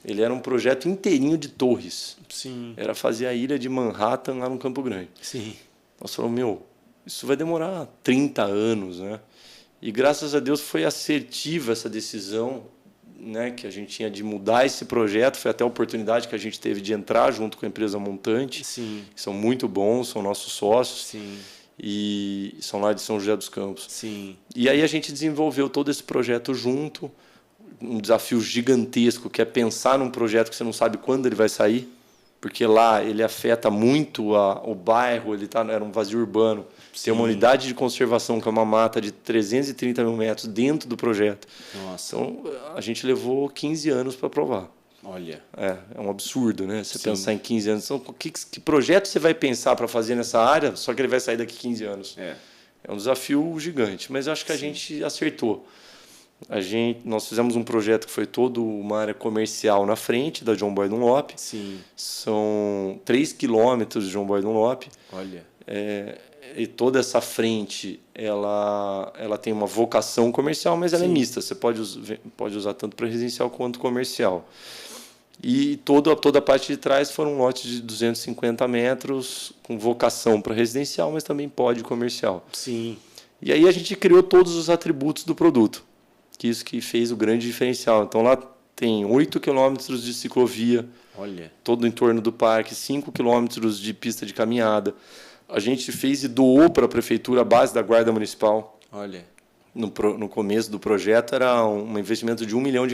ele era um projeto inteirinho de torres. Sim. Era fazer a ilha de Manhattan lá no Campo Grande. Sim. Nós falamos, isso vai demorar 30 anos, né? E graças a Deus foi assertiva essa decisão, né, que a gente tinha de mudar esse projeto. Foi até a oportunidade que a gente teve de entrar junto com a empresa montante. Sim. Que são muito bons, são nossos sócios. Sim. E são lá de São José dos Campos. Sim. E aí a gente desenvolveu todo esse projeto junto. Um desafio gigantesco, que é pensar num projeto que você não sabe quando ele vai sair, porque lá ele afeta muito o bairro, era um vazio urbano. Sim. Tem uma unidade de conservação, que é uma mata de 330 mil metros dentro do projeto. Nossa. Então, a gente levou 15 anos para aprovar. Olha. É um absurdo, né? Você Sim. pensar em 15 anos. Então, que projeto você vai pensar para fazer nessa área, só que ele vai sair daqui 15 anos? É um desafio gigante, mas eu acho que a gente acertou. Nós fizemos um projeto que foi todo uma área comercial na frente da John Boy Dunlop. Sim. São 3 quilômetros de John Boy Dunlop. Olha. E toda essa frente ela tem uma vocação comercial, mas ela é mista. Você pode usar tanto para residencial quanto comercial. E toda a parte de trás foram um lote de 250 metros com vocação para residencial, mas também pode comercial. Sim. E aí a gente criou todos os atributos do produto, que isso que fez o grande diferencial. Então lá tem 8 quilômetros de ciclovia, olha, todo em torno do parque, 5 quilômetros de pista de caminhada. A gente fez e doou para a prefeitura a base da Guarda Municipal. Olha. No começo do projeto era um investimento de R$1 milhão.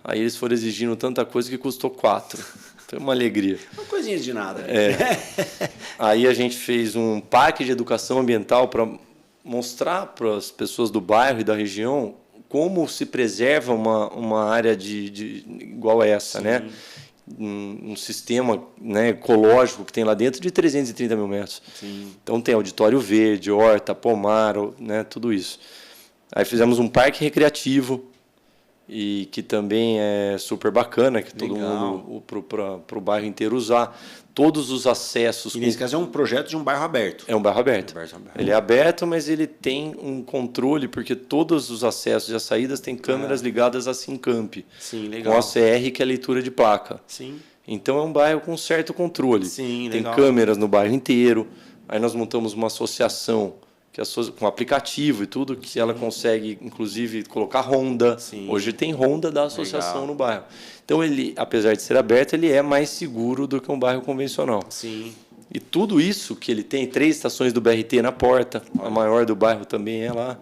Aí eles foram exigindo tanta coisa que custou 4. Foi uma alegria. Uma coisinha de nada. Aí a gente fez um parque de educação ambiental para mostrar para as pessoas do bairro e da região como se preserva uma área igual essa, né? Um sistema, né, ecológico que tem lá dentro de 330 mil metros. Sim. Então tem auditório verde, horta, pomar, né, tudo isso. Aí fizemos um parque recreativo, e que também é super bacana, que todo mundo para o bairro inteiro usar. Todos os acessos... E nesse caso é um projeto de um bairro aberto. É um bairro aberto. Ele é aberto, mas ele tem um controle, porque todos os acessos e as saídas têm câmeras ligadas a Sincamp. Sim, legal. Com a CR, que é a leitura de placa. Sim. Então é um bairro com certo controle. Sim, tem legal. câmeras no bairro inteiro. Aí nós montamos uma associação com aplicativo e tudo, que ela consegue, inclusive, colocar ronda. Sim. Hoje tem ronda da associação legal. No bairro. Então, ele, apesar de ser aberto, ele é mais seguro do que um bairro convencional. Sim. E tudo isso que ele tem, 3 estações do BRT na porta, a maior do bairro também é lá.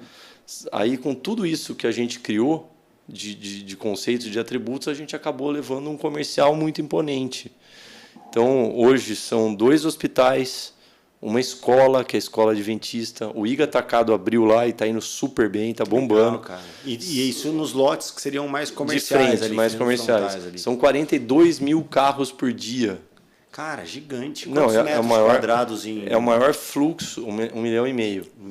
Aí, com tudo isso que a gente criou, de conceitos, de atributos, a gente acabou levando um comercial muito imponente. Então, hoje são 2 hospitais, uma escola, que é a escola adventista. O IGA Atacado abriu lá e está indo super bem, está bombando. Legal, cara. E isso nos lotes que seriam mais comerciais. De frente, ali, mais comerciais. Ali. São 42 mil carros por dia. Cara, gigante. Não, é o maior, quadrados em... É o maior fluxo, 1,5 milhão.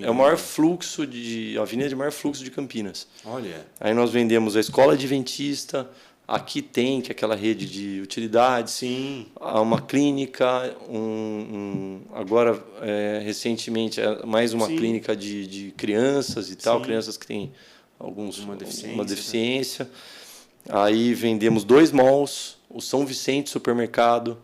É o maior fluxo a avenida de maior fluxo de Campinas. Olha. Aí nós vendemos a escola adventista. Aqui tem, que é aquela rede de utilidades. Sim. Uma clínica, agora, recentemente, mais uma clínica de crianças e tal, crianças que têm uma deficiência. Aí vendemos 2 malls, o São Vicente Supermercado.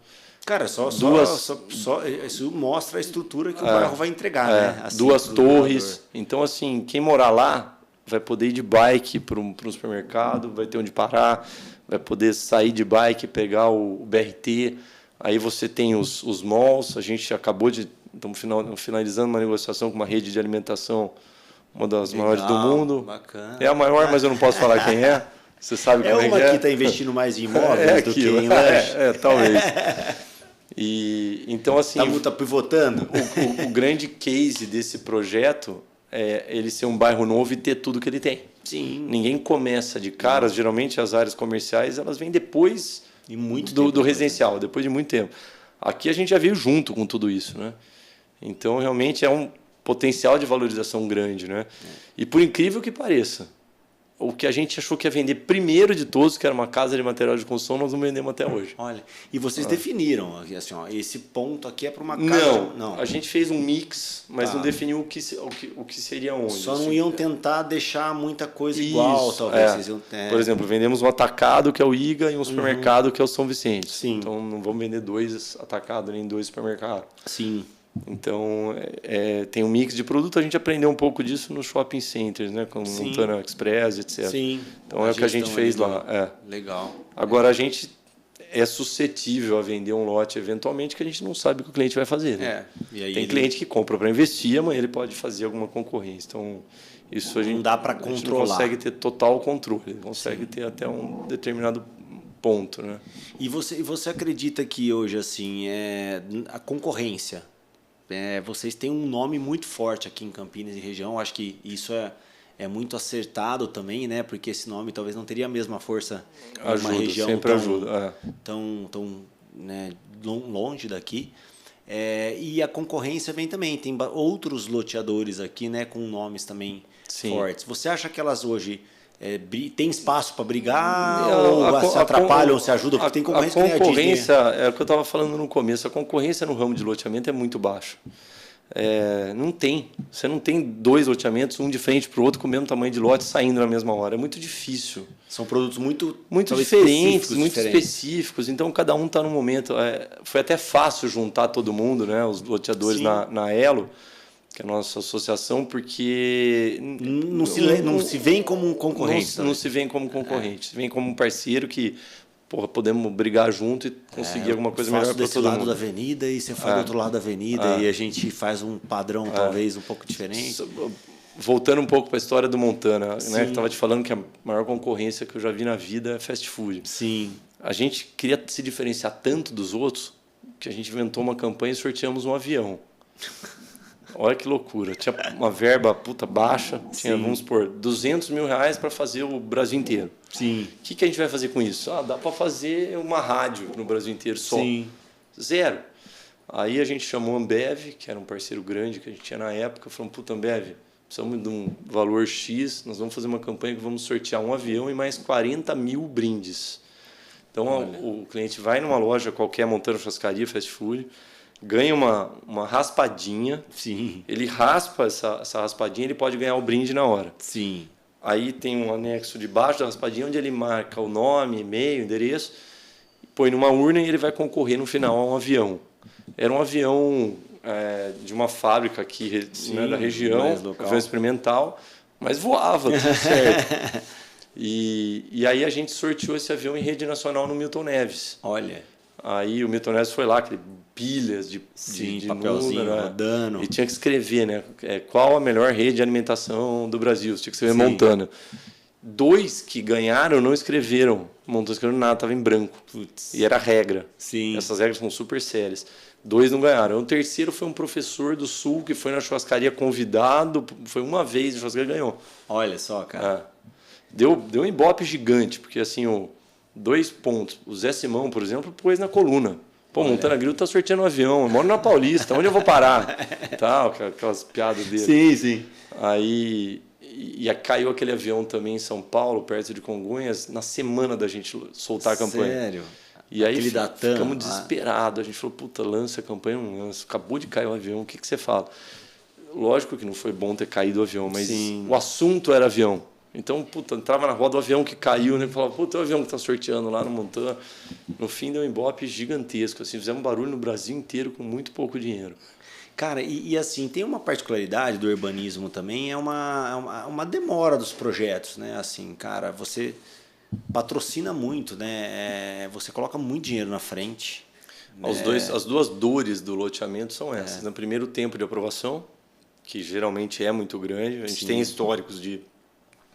Cara, isso mostra a estrutura que o bairro vai entregar, né? Assim, 2 torres. Então, assim, quem morar lá vai poder ir de bike para um supermercado, vai ter onde parar, vai poder sair de bike, pegar o BRT. Aí você tem os malls. A gente acabou estamos finalizando uma negociação com uma rede de alimentação, uma das maiores do mundo. Bacana. É a maior, mas eu não posso falar quem é. Você sabe como é que é. É uma que está investindo mais em imóveis do que em lanche. Talvez. E, então, assim... Tá pivotando? O grande case desse projeto é ele ser um bairro novo e ter tudo que ele tem. Sim. Ninguém começa de cara. Geralmente as áreas comerciais elas vêm depois do residencial, depois de muito tempo. Aqui a gente já veio junto com tudo isso, né? Então realmente é um potencial de valorização grande, né? E por incrível que pareça, o que a gente achou que ia vender primeiro de todos, que era uma casa de material de construção, nós não vendemos até hoje. Olha, e vocês definiram, assim, ó, esse ponto aqui é para uma Não, casa... Não, a gente fez um mix, mas Tá. não definiu o que seria onde. só não assim. iam tentar deixar muita coisa igual, Isso, talvez. é. Vocês iam, Por exemplo, vendemos um atacado, que é o IGA, e um supermercado, que é o São Vicente. Sim. Então, não vamos vender 2 atacados nem 2 supermercados. Sim. Então, tem um mix de produto. A gente aprendeu um pouco disso nos shopping centers, né? Com Sim. Montana Express, etc. Sim. Então, é o que a gente gestão fez ali lá. Legal. Agora, a gente é suscetível a vender um lote eventualmente que a gente não sabe o que o cliente vai fazer. Né? E aí Tem cliente que compra para investir, amanhã ele pode fazer alguma concorrência. Então, isso a gente não dá para a gente não controlar. consegue ter total controle. Ele consegue ter até um determinado ponto. Né? E você acredita que hoje, assim, a concorrência, vocês têm um nome muito forte aqui em Campinas e região, acho que isso é muito acertado também, né? Porque esse nome talvez não teria a mesma força em uma região sempre ajuda. tão né, longe daqui. E a concorrência vem também, tem outros loteadores aqui, né, com nomes também fortes. Você acha que elas hoje tem espaço para brigar ou se atrapalham ou se ajudam? Porque tem concorrência a concorrência, é o que eu estava falando no começo, a concorrência no ramo de loteamento é muito baixa. Não tem. Você não tem 2 loteamentos, um de frente para o outro, com o mesmo tamanho de lote, saindo na mesma hora. É muito difícil. São produtos muito diferentes, muito específicos. Então, cada um está no momento. Foi até fácil juntar todo mundo, né, os loteadores na Elo, que é a nossa associação, porque... Não se vêem como um concorrente. Não se vêem como concorrente. Se vêem como um parceiro que... podemos brigar junto e conseguir alguma coisa melhor para todo mundo. Desse lado da avenida e você faz do outro lado da avenida e a gente faz um padrão talvez um pouco diferente. Voltando um pouco para a história do Montana, né? Que estava te falando que a maior concorrência que eu já vi na vida é fast food. Sim. A gente queria se diferenciar tanto dos outros que a gente inventou uma campanha e sorteamos um avião. Olha que loucura. Tinha uma verba baixa, tinha, vamos supor, R$200 mil para fazer o Brasil inteiro. Sim. O que a gente vai fazer com isso? Dá para fazer uma rádio no Brasil inteiro só. Sim. 0. Aí a gente chamou a Ambev, que era um parceiro grande que a gente tinha na época, falou, Ambev, precisamos de um valor X, nós vamos fazer uma campanha que vamos sortear um avião e mais 40 mil brindes. Então, o cliente vai numa loja qualquer, montando churrascaria, fast food, ganha uma raspadinha. Sim. Ele raspa essa raspadinha, ele pode ganhar o brinde na hora. Sim. Aí tem um anexo debaixo da raspadinha onde ele marca o nome, e-mail, endereço, põe numa urna e ele vai concorrer no final a um avião. Era um avião de uma fábrica aqui da região, avião experimental, mas voava, tudo certo. E aí a gente sorteou esse avião em rede nacional no Milton Neves. Olha. Aí o Milton Neves foi lá, pilhas de papelzinho número, rodando. E tinha que escrever, né? Qual a melhor rede de alimentação do Brasil? Tinha que escrever Montana. 2 que ganharam não escreveram. Montana escreveu nada, estava em branco. Putz. E era regra. Sim. Essas regras são super sérias. 2 não ganharam. O terceiro foi um professor do Sul que foi na churrascaria convidado, foi uma vez na churrascaria e ganhou. Olha só, cara. Deu um ibope gigante, porque assim, 2 pontos. O Zé Simão, por exemplo, pôs na coluna. Montana Grill tá sorteando um avião, eu moro na Paulista, onde eu vou parar? Tal, aquelas piadas dele. Sim, sim. Aí caiu aquele avião também em São Paulo, perto de Congonhas, na semana da gente soltar a campanha. Sério? E aí ficamos desesperados. A gente falou, lança a campanha, não lança. Acabou de cair o avião, o que você fala? Lógico que não foi bom ter caído o avião, mas o assunto era avião. Então, entrava na roda o avião que caiu, né? Falava, é o avião que está sorteando lá no Montana. No fim, deu um ibope gigantesco. Assim, fizemos barulho no Brasil inteiro com muito pouco dinheiro. Cara, e assim, tem uma particularidade do urbanismo também, é uma demora dos projetos, né? Assim, cara, você patrocina muito, né? Você coloca muito dinheiro na frente. As 2 dores do loteamento são essas. No primeiro tempo de aprovação, que geralmente é muito grande. A gente tem históricos de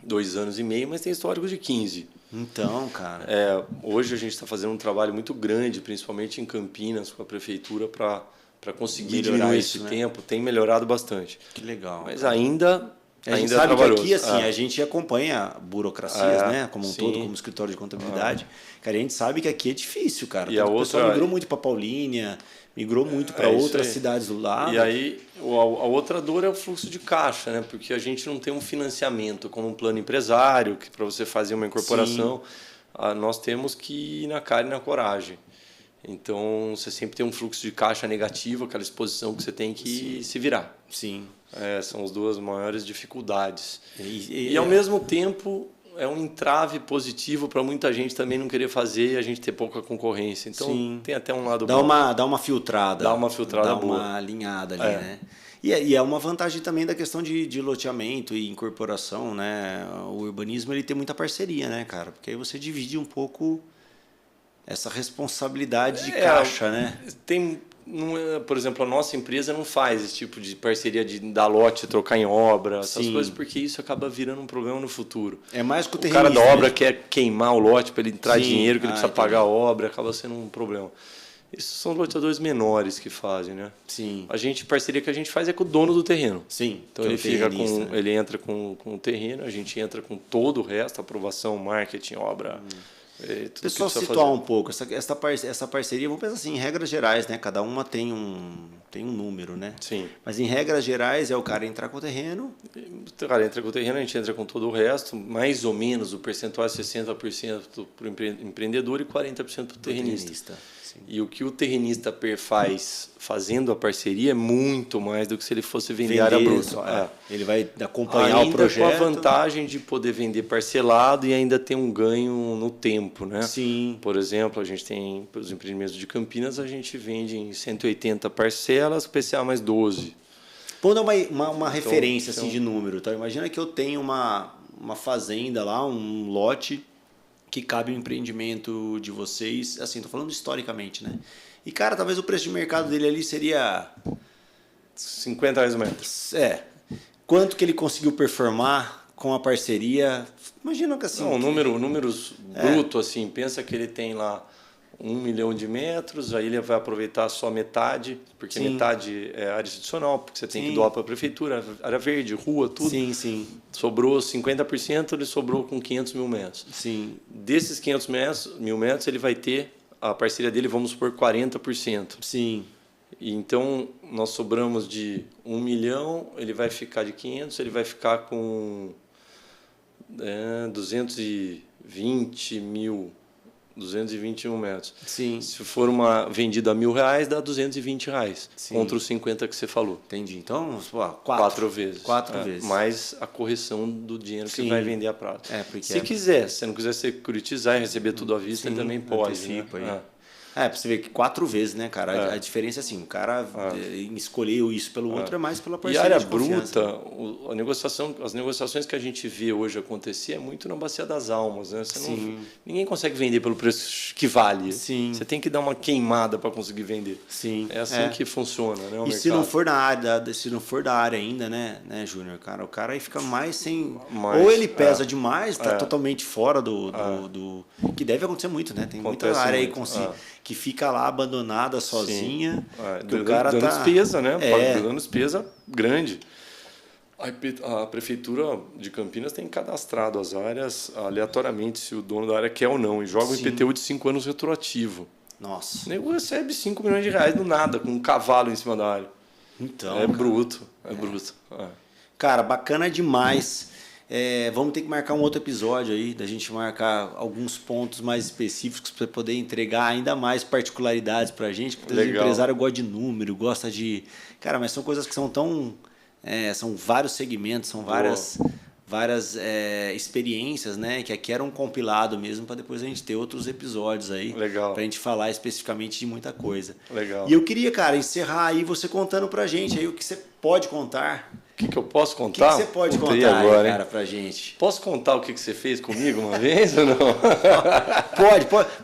2 anos e meio, mas tem históricos de 15. Então, cara... Hoje a gente está fazendo um trabalho muito grande, principalmente em Campinas, com a prefeitura, para conseguir diminuir esse tempo. Tem melhorado bastante. Que legal. Mas ainda A gente ainda sabe que trabalhoso. aqui, assim, a gente acompanha burocracias, né? Como um todo, como escritório de contabilidade. Cara, a gente sabe que aqui é difícil, cara. E a O pessoal outra- migrou muito para Paulínia, migrou muito para isso outras aí. cidades do lado. E aí, a outra dor é o fluxo de caixa, né? Porque a gente não tem um financiamento como um plano empresário, que para você fazer uma incorporação, nós temos que ir na cara e na coragem. Então, você sempre tem um fluxo de caixa negativo, aquela exposição que você tem que se virar. Sim. São as duas maiores dificuldades. E ao mesmo tempo, é um entrave positivo para muita gente também não querer fazer e a gente ter pouca concorrência. Então, tem até um lado bom. Dá uma filtrada. Dá uma filtrada boa. Dá uma alinhada ali, né? E é uma vantagem também da questão de loteamento e incorporação, né? O urbanismo ele tem muita parceria, né, cara? Porque aí você divide um pouco essa responsabilidade de caixa, né? Por exemplo, a nossa empresa não faz esse tipo de parceria de dar lote, trocar em obra, essas coisas, porque isso acaba virando um problema no futuro. É mais que o cara da terrenista, obra né? quer queimar o lote para ele entrar dinheiro, que ele precisa entendi. pagar a obra, acaba sendo um problema. Isso são loteadores menores que fazem, né? Sim. A parceria que a gente faz é com o dono do terreno. Sim. Então ele entra com o terreno, a gente entra com todo o resto, aprovação, marketing, obra. Tudo Pessoal, que precisa situar fazer. um pouco essa parceria, vamos pensar assim, em regras gerais, né? Cada uma tem um número, né? Sim. Mas em regras gerais é o cara entrar com o terreno. O cara entra com o terreno, a gente entra com todo o resto, mais ou menos o percentual é 60% para o empreendedor e 40% para o terrenista. Sim. E o que o terrenista faz fazendo a parceria é muito mais do que se ele fosse vender área bruta. Ele vai acompanhar ainda o projeto. com a vantagem de poder vender parcelado e ainda ter um ganho no tempo, né? Sim. Por exemplo, a gente tem os empreendimentos de Campinas, a gente vende em 180 parcelas, PCA mais 12. Vamos dar uma referência assim, de número. Tá? Imagina que eu tenho uma fazenda lá, um lote que cabe o empreendimento de vocês. Assim, estou falando historicamente, né? E, cara, talvez o preço de mercado dele ali seria... R$50 o metro. Quanto que ele conseguiu performar com a parceria? Imagina que assim... Não, números brutos, assim, pensa que ele tem lá 1 milhão de metros, aí ele vai aproveitar só metade, porque metade é área institucional, porque você tem que doar para a prefeitura, área verde, rua, tudo. Sim. Sobrou 50%, ele sobrou com 500 mil metros. Sim. Desses 500 mil metros, ele vai ter, a parceria dele, vamos supor, 40%. Sim. E então, nós sobramos de 1 milhão, ele vai ficar de 500, ele vai ficar com 220 mil 221 metros. Sim. Se for uma vendida a R$1.000, dá R$220, contra os 50 que você falou. Entendi. Então, quatro vezes. Quatro vezes. Mais a correção do dinheiro que vai vender a prazo. Se quiser, se não quiser securitizar e receber tudo à vista, ele também pode. Antecipa, né? Pra você ver que 4 vezes, né, cara? A diferença é assim, o cara escolheu isso pelo outro é mais pela parceria. E área de confiança. bruta, as negociações que a gente vê hoje acontecer é muito na Bacia das Almas, né? Ninguém consegue vender pelo preço que vale. Sim. Você tem que dar uma queimada para conseguir vender. Sim. É assim que funciona, né? O mercado. Se não for da área, se não for da área ainda, né, Júnior, cara, o cara aí fica mais sem. Ou ele pesa demais, tá totalmente fora do que deve acontecer muito, né? Tem muita área aí que fica lá abandonada sozinha. Que o cara dando despesa, né? Dando despesa grande. A prefeitura de Campinas tem cadastrado as áreas aleatoriamente, se o dono da área quer ou não, e joga um IPTU de 5 anos retroativo. Nossa. O nego recebe 5 milhões de reais do nada, com um cavalo em cima da área. Então, é bruto. Cara, bacana demais. Vamos ter que marcar um outro episódio aí, da gente marcar alguns pontos mais específicos para poder entregar ainda mais particularidades para a gente. Porque o empresário gosta de número, gosta de... Cara, mas são coisas que são tão... são vários segmentos, são várias experiências, né? Que aqui era um compilado mesmo para depois a gente ter outros episódios aí. Legal. Pra gente falar especificamente de muita coisa. Legal. E eu queria, cara, encerrar aí você contando pra gente aí o que você pode contar. O que eu posso contar? O que você pode contar agora, aí, cara, pra gente? Posso contar o que você fez comigo uma vez ou não?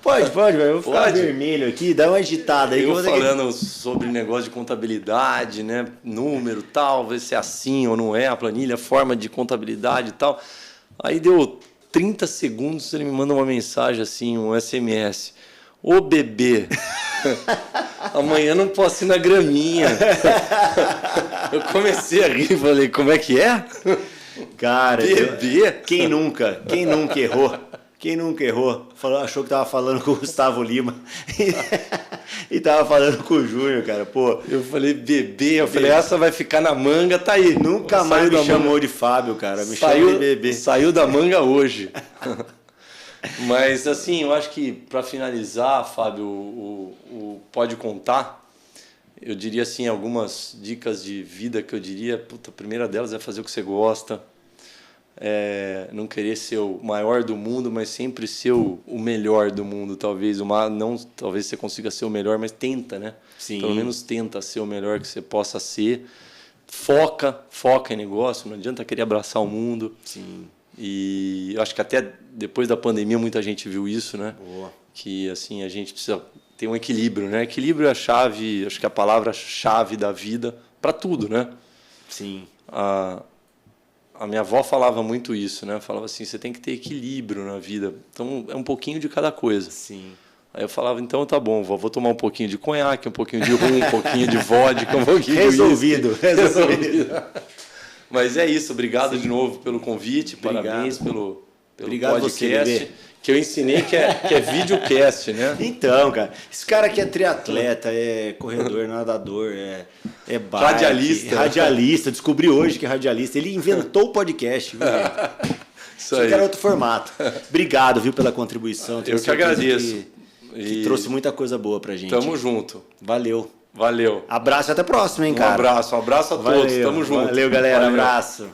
Pode, velho. Eu vou ficar vermelho aqui, dá uma agitada aí. Eu falando sobre negócio de contabilidade, né? Número, tal, ver se é assim ou não é, a planilha, forma de contabilidade e tal. Aí deu 30 segundos, ele me manda uma mensagem assim, um SMS. Ô bebê, amanhã não posso ir na graminha. Eu comecei a rir, falei, como é que é? Cara, Beber? Quem nunca errou? Quem nunca errou? Achou que tava falando com o Gustavo Lima e tava falando com o Júnior, cara. Pô, eu falei bebê, eu falei, essa vai ficar na manga, tá aí. Nunca mais me chamou de Fábio, cara. Me chamou de bebê. Saiu da manga hoje. Mas assim, eu acho que para finalizar, Fábio, o Pode Contar, eu diria assim, algumas dicas de vida que eu diria, puta, a primeira delas é fazer o que você gosta. Não querer ser o maior do mundo, mas sempre ser o melhor do mundo, talvez. Talvez você consiga ser o melhor, mas tenta, né? Sim. Pelo menos tenta ser o melhor que você possa ser. Foca em negócio, não adianta querer abraçar o mundo. Sim. E eu acho que até depois da pandemia muita gente viu isso, né? Boa. Que assim, a gente precisa ter um equilíbrio, né? Equilíbrio é a chave, acho que é a palavra-chave da vida para tudo, né? Sim. A minha avó falava muito isso, né? Falava assim, você tem que ter equilíbrio na vida. Então, é um pouquinho de cada coisa. Sim. Aí eu falava, então tá bom, vou tomar um pouquinho de conhaque, um pouquinho de rum, um pouquinho de vodka, um pouquinho Resolvido. de Resolvido. Mas é isso, obrigado de novo pelo convite, parabéns pelo obrigado podcast. Você, que eu ensinei que é videocast, né? Então, cara, esse cara aqui é triatleta, é corredor, nadador, é bike, radialista. Descobri hoje que é radialista. Ele inventou o podcast, viu, gente? Isso aí. Era outro formato. Obrigado, viu, pela contribuição. Eu que agradeço. Que trouxe muita coisa boa pra gente. Tamo junto. Valeu. Valeu. Abraço e até a próxima, hein, cara. Um abraço a todos. Tamo junto. Valeu, galera. Valeu. Abraço.